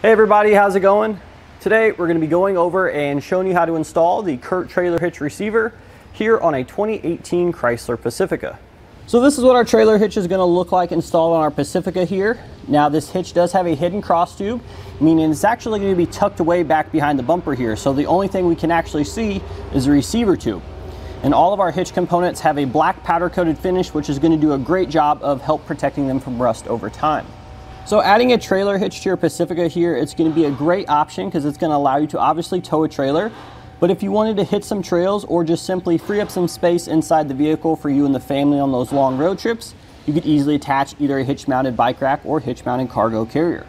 Hey everybody, how's it going? Today we're going to be going over and showing you how to install the CURT Trailer Hitch receiver here on a 2018 Chrysler Pacifica. So this is what our trailer hitch is going to look like installed on our Pacifica here. Now this hitch does have a hidden cross tube, meaning it's actually going to be tucked away back behind the bumper here. So the only thing we can actually see is the receiver tube. And all of our hitch components have a black powder coated finish, which is going to do a great job of help protecting them from rust over time. So adding a trailer hitch to your Pacifica here, it's going to be a great option because it's going to allow you to obviously tow a trailer. But if you wanted to hit some trails or just simply free up some space inside the vehicle for you and the family on those long road trips, you could easily attach either a hitch-mounted bike rack or hitch-mounted cargo carrier.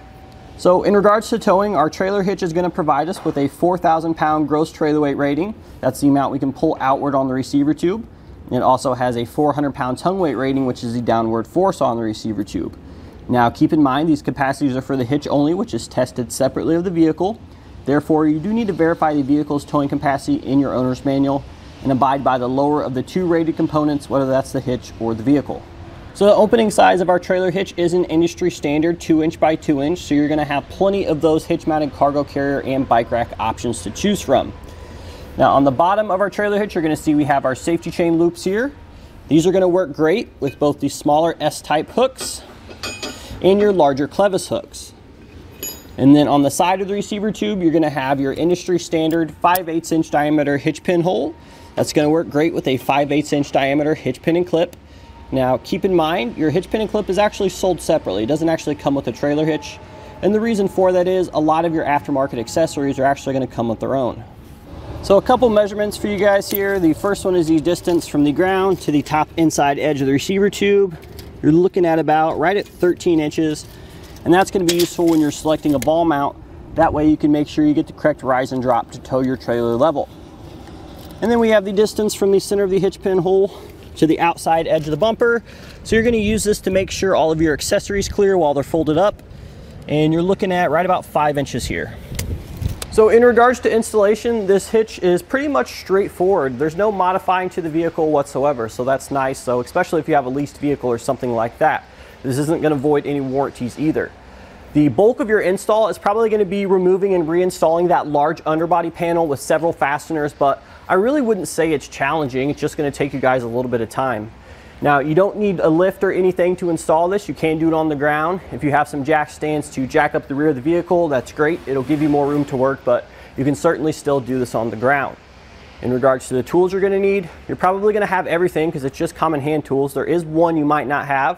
So in regards to towing, our trailer hitch is going to provide us with a 4,000 pound gross trailer weight rating. That's the amount we can pull outward on the receiver tube. It also has a 400 pound tongue weight rating, which is the downward force on the receiver tube. Now keep in mind these capacities are for the hitch only, which is tested separately of the vehicle. Therefore, you do need to verify the vehicle's towing capacity in your owner's manual and abide by the lower of the two rated components, whether that's the hitch or the vehicle. So the opening size of our trailer hitch is an industry standard 2" by 2", so you're going to have plenty of those hitch mounted cargo carrier and bike rack options to choose from. Now on the bottom of our trailer hitch, you're going to see we have our safety chain loops here. These are going to work great with both the smaller S-type hooks and your larger Clevis hooks. And then on the side of the receiver tube, you're going to have your industry standard 5/8 inch diameter hitch pin hole. That's going to work great with a 5/8 inch diameter hitch pin and clip. Now keep in mind, your hitch pin and clip is actually sold separately. It doesn't actually come with a trailer hitch. And the reason for that is a lot of your aftermarket accessories are actually going to come with their own. So a couple measurements for you guys here. The first one is the distance from the ground to the top inside edge of the receiver tube. You're looking at about right at 13 inches. And that's going to be useful when you're selecting a ball mount. That way you can make sure you get the correct rise and drop to tow your trailer level. And then we have the distance from the center of the hitch pin hole to the outside edge of the bumper. So you're going to use this to make sure all of your accessories clear while they're folded up. And you're looking at right about 5 inches here. So in regards to installation, this hitch is pretty much straightforward. There's no modifying to the vehicle whatsoever, so that's nice. So especially if you have a leased vehicle or something like that, this isn't going to void any warranties either. The bulk of your install is probably going to be removing and reinstalling that large underbody panel with several fasteners, but I really wouldn't say it's challenging. It's just going to take you guys a little bit of time. Now, you don't need a lift or anything to install this. You can do it on the ground. If you have some jack stands to jack up the rear of the vehicle, that's great. It'll give you more room to work, but you can certainly still do this on the ground. In regards to the tools you're going to need, you're probably going to have everything because it's just common hand tools. There is one you might not have.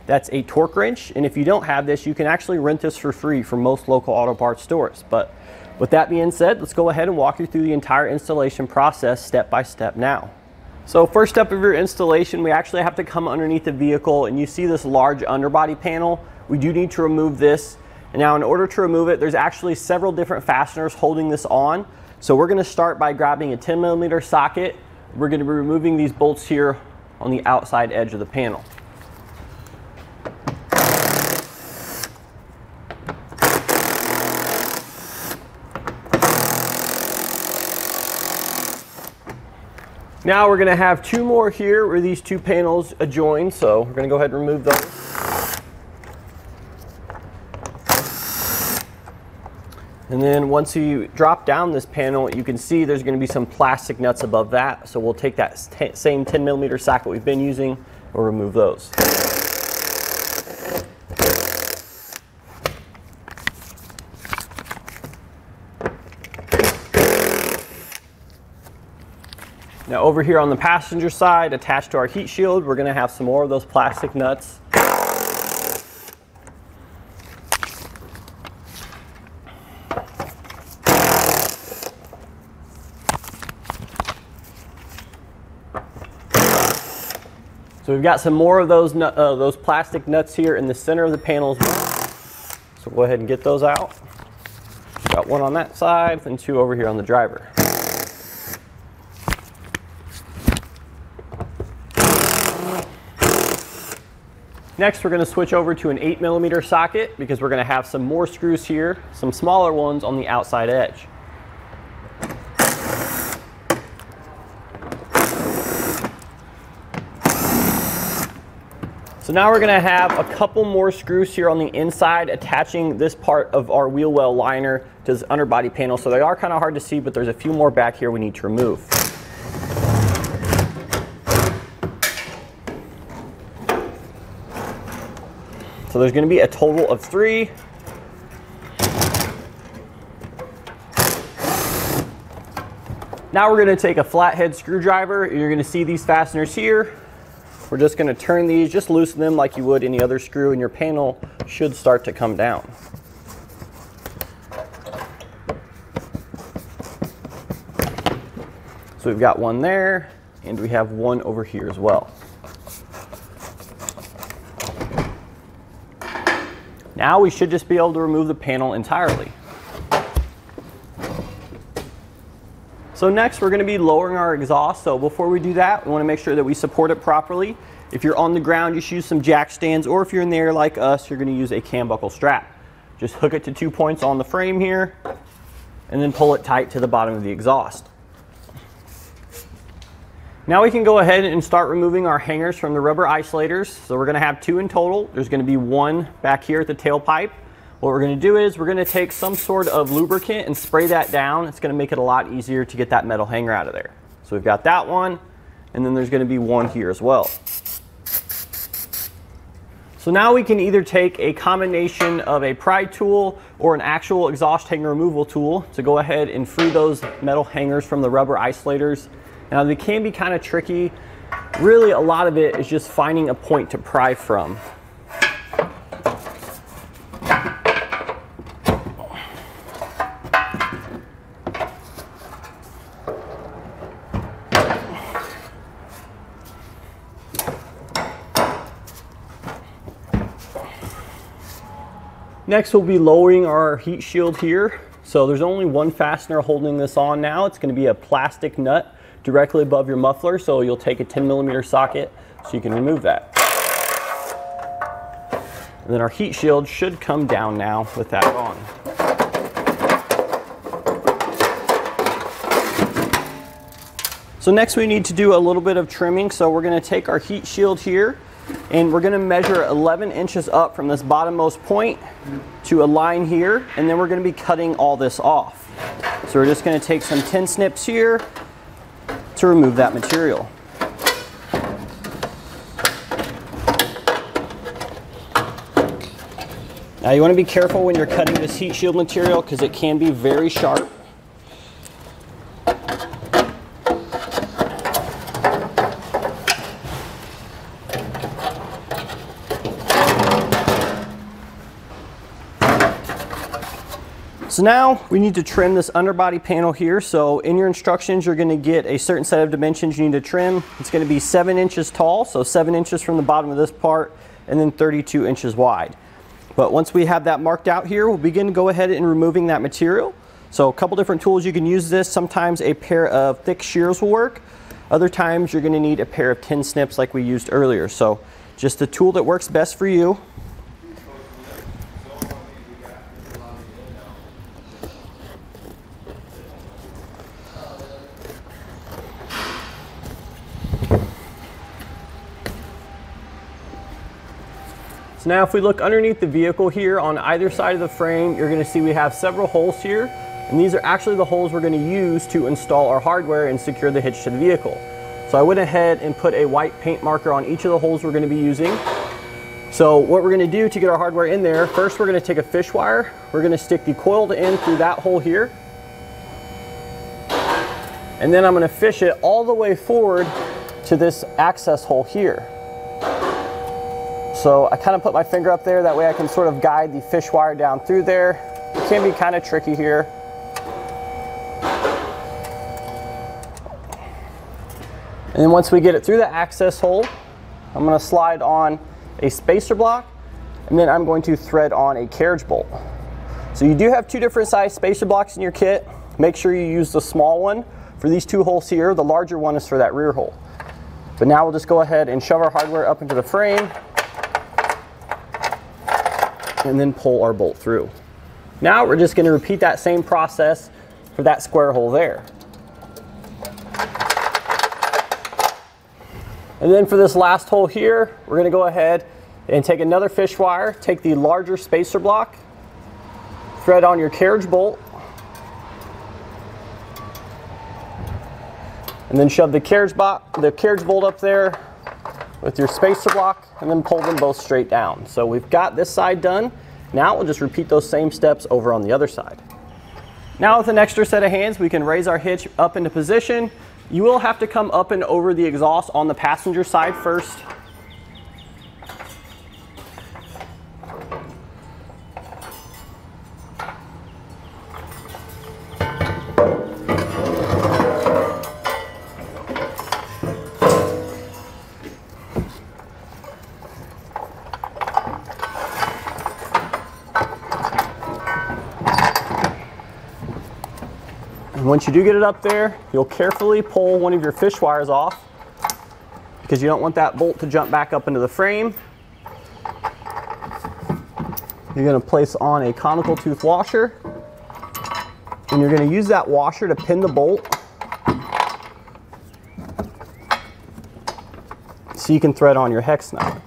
That's a torque wrench, and if you don't have this, you can actually rent this for free from most local auto parts stores. But with that being said, let's go ahead and walk you through the entire installation process step by step now. So first step of your installation, we actually have to come underneath the vehicle, and you see this large underbody panel. We do need to remove this. And now in order to remove it, there's actually several different fasteners holding this on. So we're going to start by grabbing a 10mm socket. We're going to be removing these bolts here on the outside edge of the panel. Now we're going to have two more here where these two panels adjoin, so we're going to go ahead and remove those. And then once you drop down this panel, you can see there's going to be some plastic nuts above that. So we'll take that same 10mm socket we've been using and remove those. Now over here on the passenger side, attached to our heat shield, we're going to have some more of those plastic nuts. So we've got some more of those plastic nuts here in the center of the panel as well. So go ahead and get those out. Got one on that side and two over here on the driver. Next, we're going to switch over to an 8mm socket because we're going to have some more screws here, some smaller ones on the outside edge. So now we're gonna have a couple more screws here on the inside attaching this part of our wheel well liner to this underbody panel. So they are kind of hard to see, but there's a few more back here we need to remove. So there's gonna be a total of 3. Now we're gonna take a flathead screwdriver. You're gonna see these fasteners here. We're just gonna turn these, just loosen them like you would any other screw, and your panel should start to come down. So we've got one there, and we have one over here as well. Now we should just be able to remove the panel entirely. So next we're going to be lowering our exhaust. So before we do that, we want to make sure that we support it properly. If you're on the ground, just use some jack stands, or if you're in the air like us, you're going to use a cam buckle strap. Just hook it to 2 points on the frame here, and then pull it tight to the bottom of the exhaust. Now we can go ahead and start removing our hangers from the rubber isolators. So we're going to have 2 in total. There's going to be 1 back here at the tailpipe. What we're going to do is we're going to take some sort of lubricant and spray that down. It's going to make it a lot easier to get that metal hanger out of there. So we've got that one, and then there's going to be 1 here as well. So now we can either take a combination of a pry tool or an actual exhaust hanger removal tool to go ahead and free those metal hangers from the rubber isolators. Now they can be kind of tricky. Really, a lot of it is just finding a point to pry from. Next, we'll be lowering our heat shield here. So there's only 1 fastener holding this on now. It's going to be a plastic nut directly above your muffler. So you'll take a 10mm socket so you can remove that. And then our heat shield should come down now with that on. So next we need to do a little bit of trimming. So we're going to take our heat shield here, and we're going to measure 11 inches up from this bottommost point to a line here, and then we're going to be cutting all this off. So we're just going to take some tin snips here to remove that material. Now you want to be careful when you're cutting this heat shield material because it can be very sharp. So now we need to trim this underbody panel here. So in your instructions, you're going to get a certain set of dimensions you need to trim. It's going to be 7 inches tall, so 7 inches from the bottom of this part, and then 32 inches wide. But once we have that marked out here, we'll begin to go ahead and removing that material. So a couple different tools you can use this. Sometimes a pair of thick shears will work. Other times you're going to need a pair of tin snips like we used earlier. So just the tool that works best for you. So now if we look underneath the vehicle here on either side of the frame, you're going to see we have several holes here, and these are actually the holes we're going to use to install our hardware and secure the hitch to the vehicle. So I went ahead and put a white paint marker on each of the holes we're going to be using. So what we're going to do to get our hardware in there, first we're going to take a Fishwire. We're going to stick the coiled end through that hole here, and then I'm going to fish it all the way forward to this access hole here. So I kind of put my finger up there, that way I can sort of guide the fish wire down through there. It can be kind of tricky here. And then once we get it through the access hole, I'm going to slide on a spacer block, and then I'm going to thread on a carriage bolt. So you do have 2 different size spacer blocks in your kit. Make sure you use the small one for these 2 holes here. The larger one is for that rear hole. But now we'll just go ahead and shove our hardware up into the frame, and then pull our bolt through. Now we're just going to repeat that same process for that square hole there. And then for this last hole here, we're going to go ahead And take another fish wire, take the larger spacer block, thread on your carriage bolt, and then shove the carriage bolt up there with your spacer block, and then pull them both straight down. So we've got this side done. Now we'll just repeat those same steps over on the other side. Now with an extra set of hands, we can raise our hitch up into position. You will have to come up and over the exhaust on the passenger side first. Once you do get it up there, you'll carefully pull one of your fish wires off because you don't want that bolt to jump back up into the frame. You're going to place on a conical tooth washer, and you're going to use that washer to pin the bolt so you can thread on your hex nut.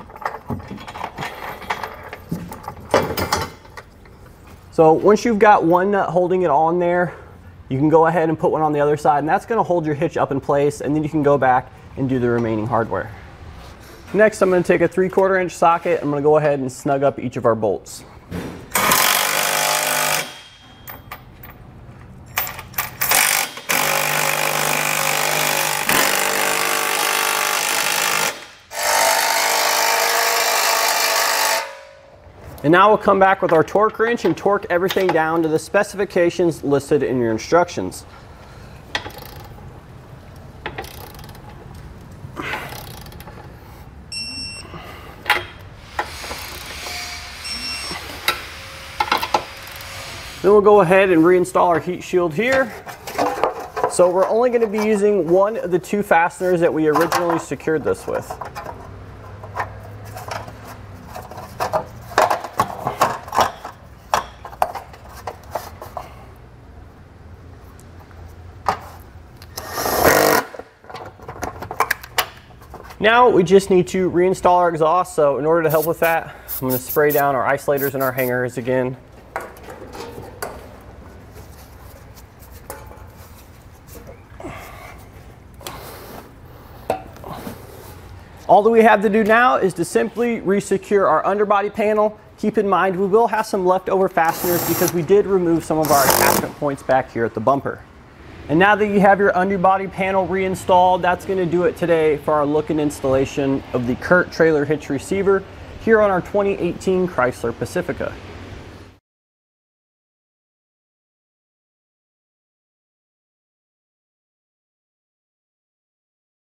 So once you've got one nut holding it on there, you can go ahead and put one on the other side, and that's going to hold your hitch up in place, and then you can go back and do the remaining hardware. Next, I'm going to take a 3/4 inch socket. I'm going to go ahead and snug up each of our bolts. And now we'll come back with our torque wrench and torque everything down to the specifications listed in your instructions. Then we'll go ahead and reinstall our heat shield here. So we're only going to be using one of the two fasteners that we originally secured this with. Now we just need to reinstall our exhaust, so in order to help with that, I'm going to spray down our isolators and our hangers again. All that we have to do now is to simply resecure our underbody panel. Keep in mind we will have some leftover fasteners because we did remove some of our attachment points back here at the bumper. And now that you have your underbody panel reinstalled, that's going to do it today for our look and installation of the CURT Trailer Hitch receiver here on our 2018 Chrysler Pacifica.